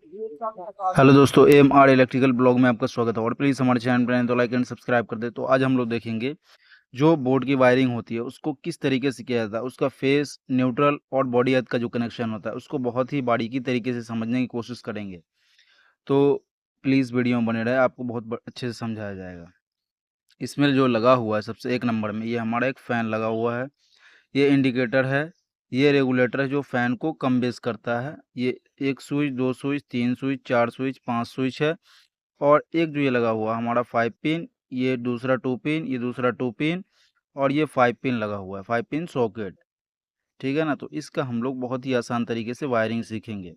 Hello दोस्तों, M R electrical blog में आपका स्वागत है। और प्लीज़ हमारे चैनल पर नए तो लाइक एंड सब्सक्राइब कर दे। तो आज हम लोग देखेंगे जो बोर्ड की वायरिंग होती है उसको किस तरीके से किया जाता है, उसका फेस, न्यूट्रल और बॉडी अर्थ का जो कनेक्शन होता है उसको बहुत ही बारीकी तरीके से समझने की कोशिश करेंगे। तो प्लीज़ वीडियो में बने रहे, आपको बहुत अच्छे से समझाया जाएगा। इसमें जो लगा हुआ है सबसे एक नंबर में, ये हमारा एक फ़ैन लगा हुआ है। ये इंडिकेटर है, ये रेगुलेटर है जो फ़ैन को कम बेस करता है। ये एक स्विच, दो स्विच, तीन स्विच, चार स्विच, पाँच स्विच है। और एक जो ये लगा हुआ हमारा 5 पिन, ये दूसरा 2 पिन, ये दूसरा 2 पिन और ये 5 पिन लगा हुआ है, 5 पिन सॉकेट। ठीक है ना? तो इसका हम लोग बहुत ही आसान तरीके से वायरिंग सीखेंगे।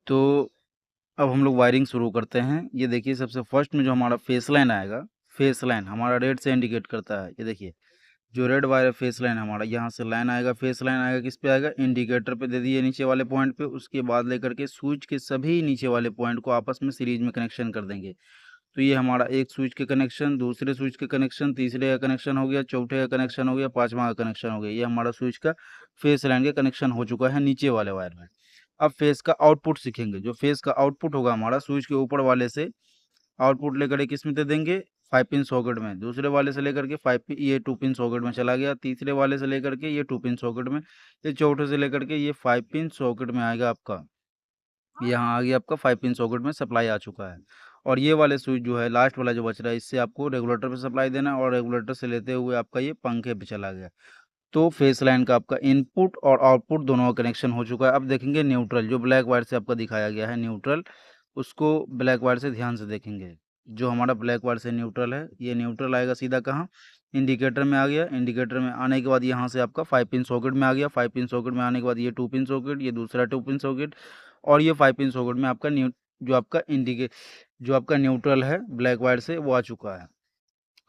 तो अब हम लोग वायरिंग शुरू करते हैं। ये देखिए, सबसे फर्स्ट में जो हमारा फेस लाइन आएगा, फेस लाइन हमारा रेड से इंडिकेट करता है। ये देखिए, जो रेड वायर फेस लाइन हमारा, यहाँ से लाइन आएगा, फेस लाइन आएगा किस पे आएगा? इंडिकेटर पे दे दिए नीचे वाले पॉइंट पे। उसके बाद लेकर के स्विच के सभी नीचे वाले पॉइंट को आपस में सीरीज में कनेक्शन कर देंगे। तो ये हमारा एक स्विच के कनेक्शन, दूसरे स्विच के कनेक्शन, तीसरे का कनेक्शन हो गया, चौथे का कनेक्शन हो गया, पांचवा का कनेक्शन हो गया। ये हमारा स्विच का फेस लाइन का कनेक्शन हो चुका है नीचे वाले वायर में। अब फेस का आउटपुट सीखेंगे। जो फेस का आउटपुट होगा हमारा, स्विच के ऊपर वाले से आउटपुट लेकर किस में दे देंगे? 5 पिन सॉकेट में। दूसरे वाले से लेकर के 5 पिन, ये 2 पिन सॉकेट में चला गया। तीसरे वाले से लेकर के ये 2 पिन सॉकेट में। ये चौथे से लेकर के ये 5 पिन सॉकेट में आएगा आपका। यहाँ आ गया आपका 5 पिन सॉकेट में सप्लाई आ चुका है। और ये वाले स्विच जो है, लास्ट वाला जो बच रहा है, इससे आपको रेगुलेटर पे सप्लाई देना है और रेगुलेटर से लेते हुए आपका ये पंखे पे चला गया। तो फेस लाइन का आपका इनपुट और आउटपुट दोनों का कनेक्शन हो चुका है। अब देखेंगे न्यूट्रल, जो ब्लैक वायर से आपका दिखाया गया है न्यूट्रल, उसको ब्लैक वायर से ध्यान से देखेंगे। जो हमारा ब्लैक वायर से न्यूट्रल है, ये न्यूट्रल आएगा सीधा कहाँ? इंडिकेटर में आ गया। इंडिकेटर में आने के बाद यहाँ से आपका 5 पिन सॉकेट में आ गया। 5 पिन सॉकेट में आने के बाद ये 2 पिन सॉकेट, ये दूसरा 2 पिन सॉकेट और ये 5 पिन सॉकेट में आपका जो आपका न्यूट्रल है ब्लैक वायर से, वो आ चुका है।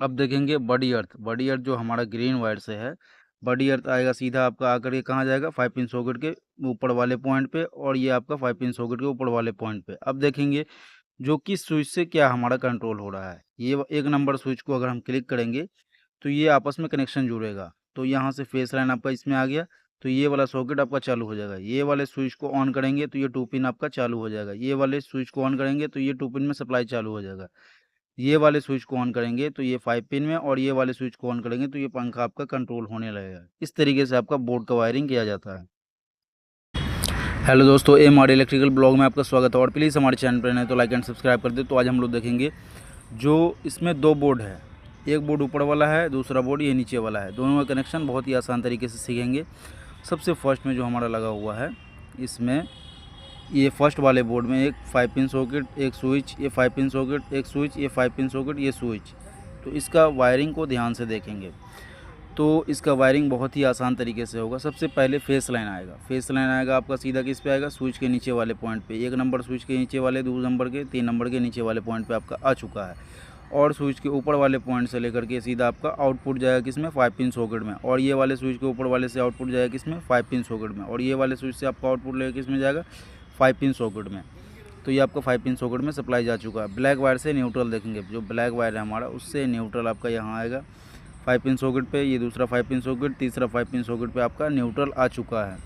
अब देखेंगे बॉडी अर्थ। बॉडी अर्थ जो हमारा ग्रीन वायर से है, बॉडी अर्थ आएगा सीधा आपका आकर के कहाँ जाएगा? 5 पिन सॉकेट के ऊपर वाले पॉइंट पे और ये आपका 5 पिन सॉकेट के ऊपर वाले पॉइंट पे। अब देखेंगे जो किस स्विच से क्या हमारा कंट्रोल हो रहा है। ये एक नंबर स्विच को अगर हम क्लिक करेंगे तो ये आपस में कनेक्शन जुड़ेगा। तो यहाँ से फेस लाइन आपका इसमें आ गया, तो ये वाला सॉकेट आपका चालू हो जाएगा। ये वाले स्विच को ऑन करेंगे तो ये 2 पिन आपका चालू हो जाएगा। ये वाले स्विच को ऑन करेंगे तो ये 2 पिन में सप्लाई चालू हो जाएगा। ये वाले स्विच को ऑन करेंगे तो ये 5 पिन में, और ये वाले स्विच को ऑन करेंगे तो ये पंखा आपका कंट्रोल होने लगेगा। इस तरीके से आपका बोर्ड का वायरिंग किया जाता है। हेलो दोस्तों, एम आर इलेक्ट्रिकल ब्लॉग में आपका स्वागत है। और प्लीज़ हमारे चैनल पर नए तो लाइक एंड सब्सक्राइब कर दे। तो आज हम लोग देखेंगे जो इसमें दो बोर्ड है, एक बोर्ड ऊपर वाला है, दूसरा बोर्ड ये नीचे वाला है। दोनों का कनेक्शन बहुत ही आसान तरीके से सीखेंगे। सबसे फर्स्ट में जो हमारा लगा हुआ है, इसमें ये फर्स्ट वाले बोर्ड में एक 5 पिन सॉकेट, एक स्विच, ये 5 पिन सॉकेट, एक स्विच, ये 5 पिन सॉकेट, ये स्विच। तो इसका वायरिंग को ध्यान से देखेंगे। तो इसका वायरिंग बहुत ही आसान तरीके से होगा। सबसे पहले फेस लाइन आएगा। फेस लाइन आएगा आपका सीधा किस पे आएगा? स्विच के नीचे वाले पॉइंट पे। एक नंबर स्विच के नीचे वाले, दो नंबर के, तीन नंबर के नीचे वाले पॉइंट पे आपका आ चुका है। और स्विच के ऊपर वाले पॉइंट से लेकर के सीधा आपका आउटपुट जाएगा किसमें? 5 पिन सॉकेट में। और ये वाले स्विच के ऊपर वाले से आउटपुट जाएगा किसमें? 5 पिन सॉकेट में। और ये वाले स्विच से आपका आउटपुट लेकर किसमें जाएगा? 5 पिन सॉकेट में। तो ये आपका 5 पिन सॉकेट में सप्लाई जा चुका है। ब्लैक वायर से न्यूट्रल देखेंगे। जो ब्लैक वायर है हमारा, उससे न्यूट्रल आपका यहाँ आएगा 5 पिन सॉकेट पे। ये दूसरा 5 पिन सॉकेट, तीसरा 5 पिन सॉकेट पे आपका न्यूट्रल आ चुका है।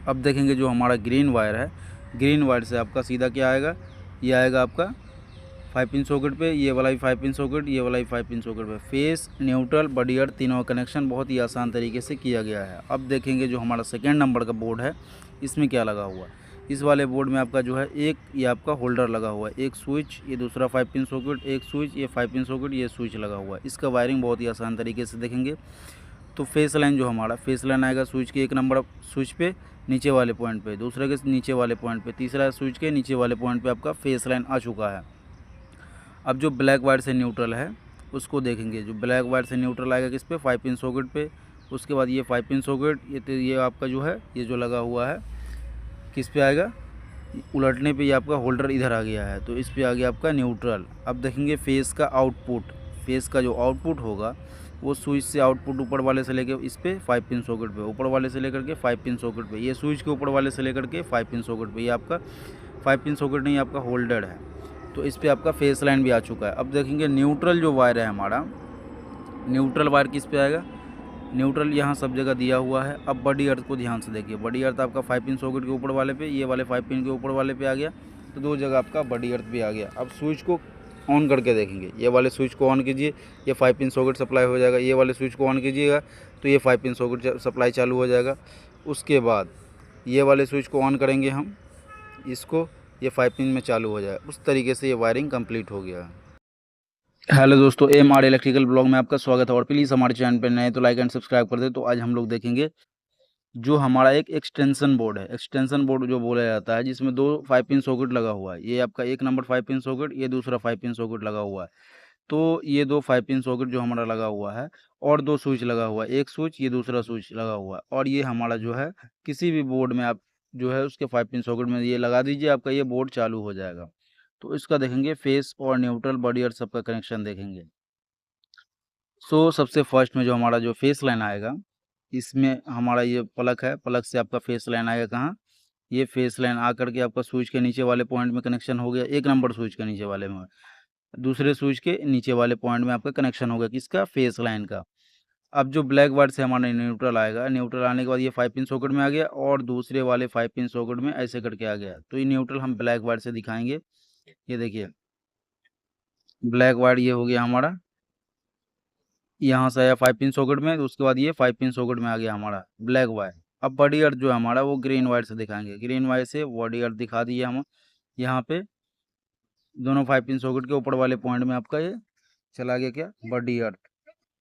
अब देखेंगे जो हमारा ग्रीन वायर है, ग्रीन वायर से आपका सीधा क्या आएगा? ये आएगा आपका 5 पिन सॉकेट पे, ये वाला भी 5 पिन सॉकेट, ये वाला भी 5 पिन सॉकेट पे। फेस, न्यूट्रल, बॉडी अर्थ तीनों का कनेक्शन बहुत ही आसान तरीके से किया गया है। अब देखेंगे जो हमारा सेकेंड नंबर का बोर्ड है, इसमें क्या लगा हुआ है। इस वाले बोर्ड में आपका जो है एक ये आपका होल्डर लगा हुआ है, एक स्विच, ये दूसरा 5 पिन सॉकेट, एक स्विच, ये 5 पिन सॉकेट, ये स्विच लगा हुआ है। इसका वायरिंग बहुत ही आसान तरीके से देखेंगे। तो फेस लाइन जो हमारा, फेस लाइन आएगा स्विच के एक नंबर स्विच पे नीचे वाले पॉइंट पे, दूसरे के नीचे वाले पॉइंट पे, तीसरा स्विच के नीचे वाले पॉइंट पे आपका फेस लाइन आ चुका है। अब जो ब्लैक वायर से न्यूट्रल है उसको देखेंगे। जो ब्लैक वायर से न्यूट्रल आएगा किस पे? 5 पिन सॉकेट पे। उसके बाद ये 5 पिन सॉकेट, ये आपका जो है, ये जो लगा हुआ है किस पे आएगा? उलटने पे ये आपका होल्डर इधर आ गया है, तो इस पे आ गया आपका न्यूट्रल। अब देखेंगे फेस का आउटपुट। फेस का जो आउटपुट होगा वो स्विच से आउटपुट ऊपर वाले से लेकर इस पे 5 पिन सॉकेट पे, ऊपर वाले से लेकर के 5 पिन सॉकेट पे, ये स्विच के ऊपर वाले से लेकर के 5 पिन सॉकेट पे, ये आपका 5 पिन सॉकेट नहीं, आपका होल्डर है। तो इस पे आपका फेस लाइन भी आ चुका है। अब देखेंगे न्यूट्रल जो वायर है हमारा, न्यूट्रल वायर किस पे आएगा? न्यूट्रल यहाँ सब जगह दिया हुआ है। अब बड़ी अर्थ को ध्यान से देखिए, बड़ी अर्थ आपका 5 पिन सॉकेट के ऊपर वाले पे, ये वाले 5 पिन के ऊपर वाले पे आ गया, तो 2 जगह आपका बड़ी अर्थ भी आ गया। अब स्विच को ऑन करके देखेंगे, ये वाले स्विच को ऑन कीजिए, ये 5 पिन सॉकेट सप्लाई हो जाएगा। ये वाले स्विच को ऑन कीजिएगा तो ये 5 पिन सॉकेट सप्लाई चालू हो जाएगा। उसके बाद ये वाले स्विच को ऑन करेंगे हम इसको, ये 5 पिन में चालू हो जाएगा। उस तरीके से ये वायरिंग कंप्लीट हो गया। हेलो दोस्तों, एमआर इलेक्ट्रिकल ब्लॉग में आपका स्वागत है। और प्लीज़ हमारे चैनल पर नए तो लाइक एंड सब्सक्राइब कर दे। तो आज हम लोग देखेंगे जो हमारा एक एक्सटेंशन बोर्ड है, एक्सटेंशन बोर्ड जो बोला जाता है, जिसमें 2 5 पिन सॉकेट लगा हुआ है। ये आपका एक नंबर 5 पिन सॉकेट, ये दूसरा 5 पिन सॉकेट लगा हुआ है। तो ये 2 5 पिन सॉकेट जो हमारा लगा हुआ है और 2 स्विच लगा हुआ है, एक स्विच ये दूसरा स्विच लगा हुआ है। और ये हमारा जो है किसी भी बोर्ड में आप जो है उसके 5 पिन सॉकेट में ये लगा दीजिए, आपका ये बोर्ड चालू हो जाएगा। तो इसका देखेंगे फेस और न्यूट्रल बॉडी और सबका कनेक्शन देखेंगे। सबसे फर्स्ट में जो हमारा जो फेस लाइन आएगा, इसमें हमारा ये प्लग है, प्लग से आपका फेस लाइन आएगा कहाँ, ये फेस लाइन आकर के आपका स्विच के नीचे वाले पॉइंट में कनेक्शन हो गया, एक नंबर स्विच के नीचे वाले में। दूसरे स्विच के नीचे वाले पॉइंट में आपका कनेक्शन होगा किसका, फेस लाइन का। अब जो ब्लैक वायर से हमारा न्यूट्रल आएगा, न्यूट्रल आने के बाद ये 5 पिन सॉकेट में आ गया और दूसरे वाले 5 पिन सॉकेट में ऐसे करके आ गया। तो ये न्यूट्रल हम ब्लैक वायर से दिखाएंगे। ये देखिए ब्लैक वायर ये हो गया हमारा, यहाँ से आया 5 पिन सॉकेट में, तो उसके बाद ये 5 पिन सॉकेट में आ गया हमारा ब्लैक वायर। अब बॉडी अर्थ जो है हमारा वो ग्रीन वायर से दिखाएंगे। ग्रीन वायर से बॉडी अर्थ दिखा दिए हम यहाँ पे, दोनों 5 पिन सॉकेट के ऊपर वाले पॉइंट में आपका ये चला गया क्या, बॉडी अर्थ।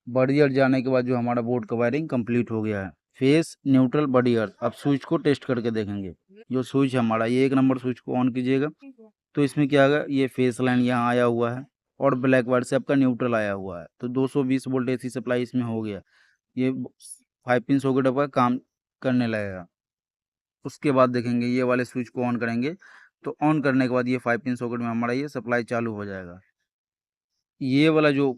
बॉडी अर्थ जाने के बाद जो हमारा बोर्ड का वायरिंग कंप्लीट हो गया है। Face neutral body earth. अब स्विच को टेस्ट करके देखेंगे। जो स्विच हमारा ये एक नंबर स्विच को ऑन कीजिएगा तो इसमें क्या आएगा, ये फेस लाइन यहाँ आया हुआ है और ब्लैक वायर से आपका न्यूट्रल आया हुआ है। तो 220 वोल्ट एसी सप्लाई इसमें हो गया। ये 5 पिन सॉकेट आपका काम करने लगेगा। उसके बाद देखेंगे ये वाले स्विच को ऑन करेंगे, तो ऑन करने के बाद ये 5 पिन सॉकेट में हमारा ये सप्लाई चालू हो जाएगा। ये वाला जो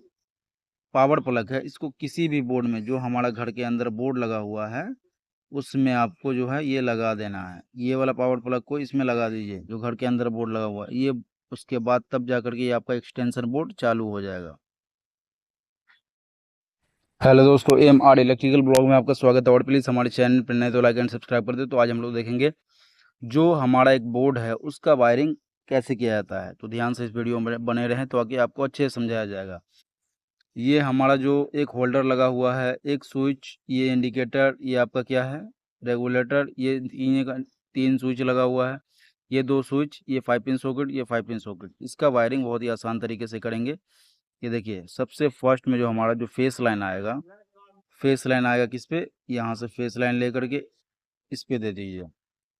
पावर प्लग है, इसको किसी भी बोर्ड में जो हमारा घर के अंदर बोर्ड लगा हुआ है उसमें आपको जो है ये लगा देना है। ये वाला पावर प्लग को इसमें लगा दीजिए जो घर के अंदर बोर्ड लगा हुआ है ये। उसके बाद तब जा करके ये आपका एक्सटेंशन बोर्ड चालू हो जाएगा। हेलो दोस्तों, एमआर इलेक्ट्रिकल ब्लॉग में आपका स्वागत है। और प्लीज़ हमारे चैनल पर नए तो लाइक एंड सब्सक्राइब कर दे। तो आज हम लोग देखेंगे जो हमारा एक बोर्ड है उसका वायरिंग कैसे किया जाता है। तो ध्यान से इस वीडियो में बने रहें तो आगे आपको अच्छे से समझाया जाएगा। ये हमारा जो एक होल्डर लगा हुआ है, एक स्विच, ये इंडिकेटर, ये आपका क्या है, रेगुलेटर, ये तीन स्विच लगा हुआ है, ये 2 स्विच, ये 5 पिन सॉकेट, ये 5 पिन सॉकेट। इसका वायरिंग बहुत ही आसान तरीके से करेंगे। ये देखिए सबसे फर्स्ट में जो हमारा जो फेस लाइन आएगा, फेस लाइन आएगा किस पे, यहाँ से फेस लाइन लेकर के इस पे दे दीजिए।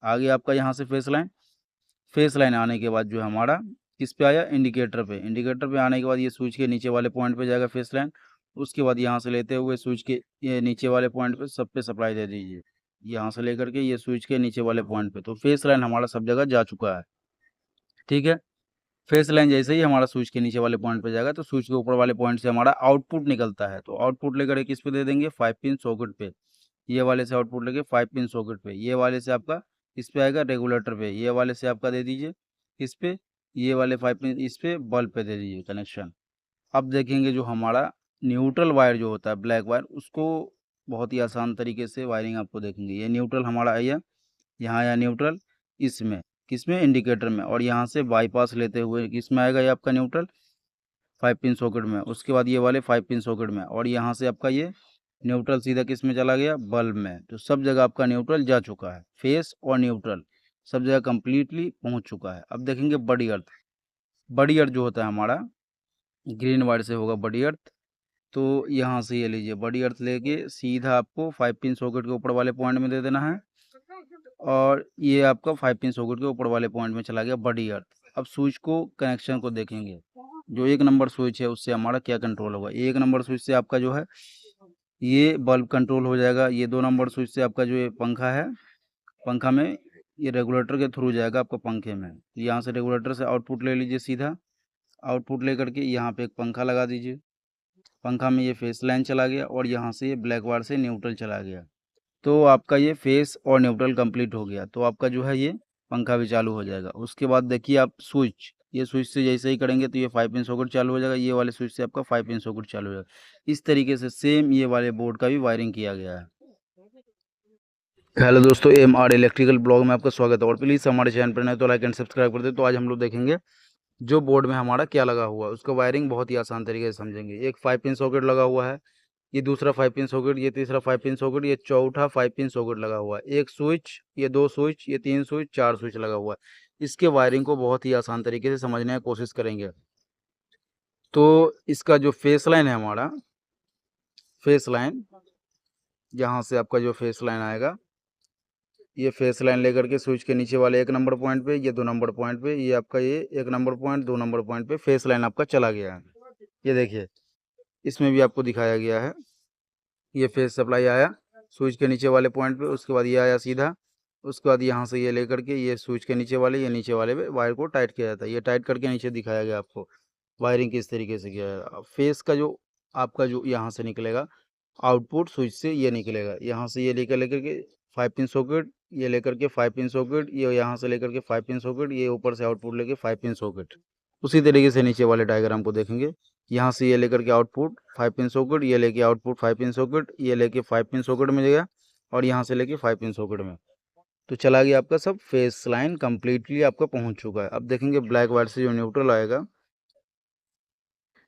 आगे आपका यहाँ से फेस लाइन आने के बाद जो हमारा किस पे आया, इंडिकेटर पे। इंडिकेटर पे आने के बाद ये स्विच के नीचे वाले पॉइंट पे जाएगा फेस लाइन। उसके बाद यहाँ से लेते हुए स्विच के ये नीचे वाले पॉइंट पे सब पे सप्लाई दे दीजिए, यहाँ से लेकर के ये स्विच के नीचे वाले पॉइंट पे। तो फेस लाइन हमारा सब जगह जा चुका है, ठीक है। फेस लाइन जैसे ही हमारा स्विच के नीचे वाले पॉइंट पे जाएगा तो स्विच के ऊपर वाले पॉइंट से हमारा आउटपुट निकलता है। तो आउटपुट लेकर के किस पे दे देंगे, 5 पिन सॉकेट पे। ये वाले से आउटपुट लेके 5 पिन सॉकेट पे, ये वाले से आपका इस पे आएगा रेगुलेटर पे, ये वाले से आपका दे दीजिए किस पे, ये वाले 5 पिन इस पे बल्ब पे दे दीजिए कनेक्शन। अब देखेंगे जो हमारा न्यूट्रल वायर जो होता है ब्लैक वायर, उसको बहुत ही आसान तरीके से वायरिंग आपको देखेंगे। ये न्यूट्रल हमारा आया, यहाँ आया न्यूट्रल, इसमें किसमें, इंडिकेटर में। और यहाँ से बाईपास लेते हुए किसमें आएगा ये आपका न्यूट्रल, 5 पिन सॉकेट में। उसके बाद ये वाले 5 पिन सॉकेट में, और यहाँ से आपका ये न्यूट्रल सीधा किस में चला गया, बल्ब में। तो सब जगह आपका न्यूट्रल जा चुका है, फेस और न्यूट्रल सब जगह कंप्लीटली पहुंच चुका है। अब देखेंगे बड़ी अर्थ। बड़ी अर्थ जो होता है हमारा ग्रीन वायर से होगा बड़ी अर्थ। तो यहाँ से ये लीजिए बड़ी अर्थ लेके सीधा आपको 5 पिन सॉकेट के ऊपर वाले पॉइंट में दे देना है, और ये आपका 5 पिन सॉकेट के ऊपर वाले पॉइंट में चला गया बड़ी अर्थ। अब स्विच को कनेक्शन को देखेंगे, जो एक नंबर स्विच है उससे हमारा क्या कंट्रोल होगा। एक नंबर स्विच से आपका जो है ये बल्ब कंट्रोल हो जाएगा। ये 2 नंबर स्विच से आपका जो ये पंखा है, पंखा में ये रेगुलेटर के थ्रू जाएगा आपका पंखे में। यहाँ से रेगुलेटर से आउटपुट ले लीजिए सीधा, आउटपुट लेकर के यहाँ पे एक पंखा लगा दीजिए। पंखा में ये फेस लाइन चला गया और यहाँ से ये ब्लैक वायर से न्यूट्रल चला गया। तो आपका ये फेस और न्यूट्रल कंप्लीट हो गया। तो आपका जो है ये पंखा भी चालू हो जाएगा। उसके बाद देखिए आप स्विच, ये स्विच से जैसे ही करेंगे तो ये 5 पिन सॉकेट चालू हो जाएगा, ये वाले स्विच से आपका 5 पिन सॉकेट चालू हो जाएगा। इस तरीके से सेम ये वाले बोर्ड का भी वायरिंग किया गया है। हेलो दोस्तों, AMR इलेक्ट्रिकल ब्लॉग में आपका स्वागत है और प्लीज़ हमारे चैनल पर नए तो लाइक एंड सब्सक्राइब कर दे। तो आज हम लोग देखेंगे जो बोर्ड में हमारा क्या लगा हुआ है उसका वायरिंग बहुत ही आसान तरीके से समझेंगे। एक 5 पिन सॉकेट लगा हुआ है, ये दूसरा 5 पिन सॉकेट, ये तीसरा 5 पिन सॉकेट, ये चौथा 5 पिन सॉकेट लगा हुआ है। एक स्विच, ये 2 स्विच, ये 3 स्विच, 4 स्विच लगा हुआ है। इसके वायरिंग को बहुत ही आसान तरीके से समझने की कोशिश करेंगे। तो इसका जो फेस लाइन है हमारा, फेस लाइन यहाँ से आपका जो फेस लाइन आएगा, ये फेस लाइन लेकर के स्विच के नीचे वाले 1 नंबर पॉइंट पे, ये 2 नंबर पॉइंट पे, ये आपका ये 1 नंबर पॉइंट 2 नंबर पॉइंट पे फेस लाइन आपका चला गया है। ये देखिए, इसमें भी आपको दिखाया गया है। ये फेस सप्लाई आया स्विच के नीचे वाले पॉइंट पे, उसके बाद ये आया सीधा, उसके बाद यहाँ से ये लेकर के ये स्विच के नीचे वाले, ये नीचे वाले पे वायर को टाइट किया जाता है। ये टाइट करके नीचे दिखाया गया आपको वायरिंग किस तरीके से किया है। अब फेस का जो आपका जो यहाँ से निकलेगा आउटपुट स्विच से ये निकलेगा, यहाँ से ये लेकर के 5 पिन सॉकेट, ये लेकर के 5 पिन सॉकेट, ये यहाँ से लेकर के 5 पिन सॉकेट, ये ऊपर से आउटपुट लेके 5 पिन सॉकेट। उसी तरीके से नीचे वाले डायग्राम को देखेंगे, यहाँ से ये लेकर के आउटपुट 5 पिन सॉकेट, ये लेके आउटपुट 5 पिन सॉकेट, ये लेके 5 पिन सॉकेट में गया और यहाँ से लेके 5 पिन सॉकेट में। तो चला गया आपका सब फेस लाइन कंप्लीटली आपका पहुँच चुका है। अब देखेंगे ब्लैक वायर से जो न्यूट्रल आएगा,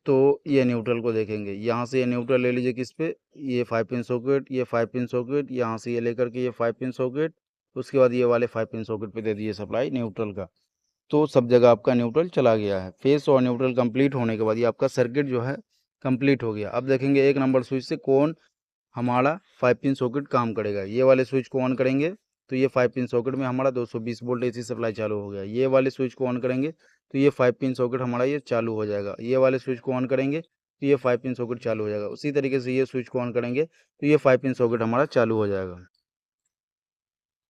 तो ये न्यूट्रल को देखेंगे, यहाँ से ये न्यूट्रल ले लीजिए किस पे, ये 5 पिन सॉकेट, ये 5 पिन सॉकेट, यहाँ से ये लेकर के ये 5 पिन सॉकेट, उसके बाद ये वाले 5 पिन सॉकेट पे दे दिए सप्लाई न्यूट्रल का। तो सब जगह आपका न्यूट्रल चला गया है। फेस और न्यूट्रल कंप्लीट होने के बाद ये आपका सर्किट जो है कंप्लीट हो गया। अब देखेंगे 1 नंबर स्विच से कौन हमारा 5 पिन सॉकेट काम करेगा। ये वाले स्विच को ऑन करेंगे तो ये 5 पिन सॉकेट में हमारा 220 वोल्ट AC सप्लाई चालू हो गया। ये वाले स्विच को ऑन करेंगे तो ये 5 पिन सॉकेट हमारा ये चालू हो जाएगा। ये वाले स्विच को ऑन करेंगे तो ये 5 पिन सॉकेट चालू हो जाएगा। उसी तरीके से ये स्विच को ऑन करेंगे तो ये 5 पिन सॉकेट हमारा चालू हो जाएगा।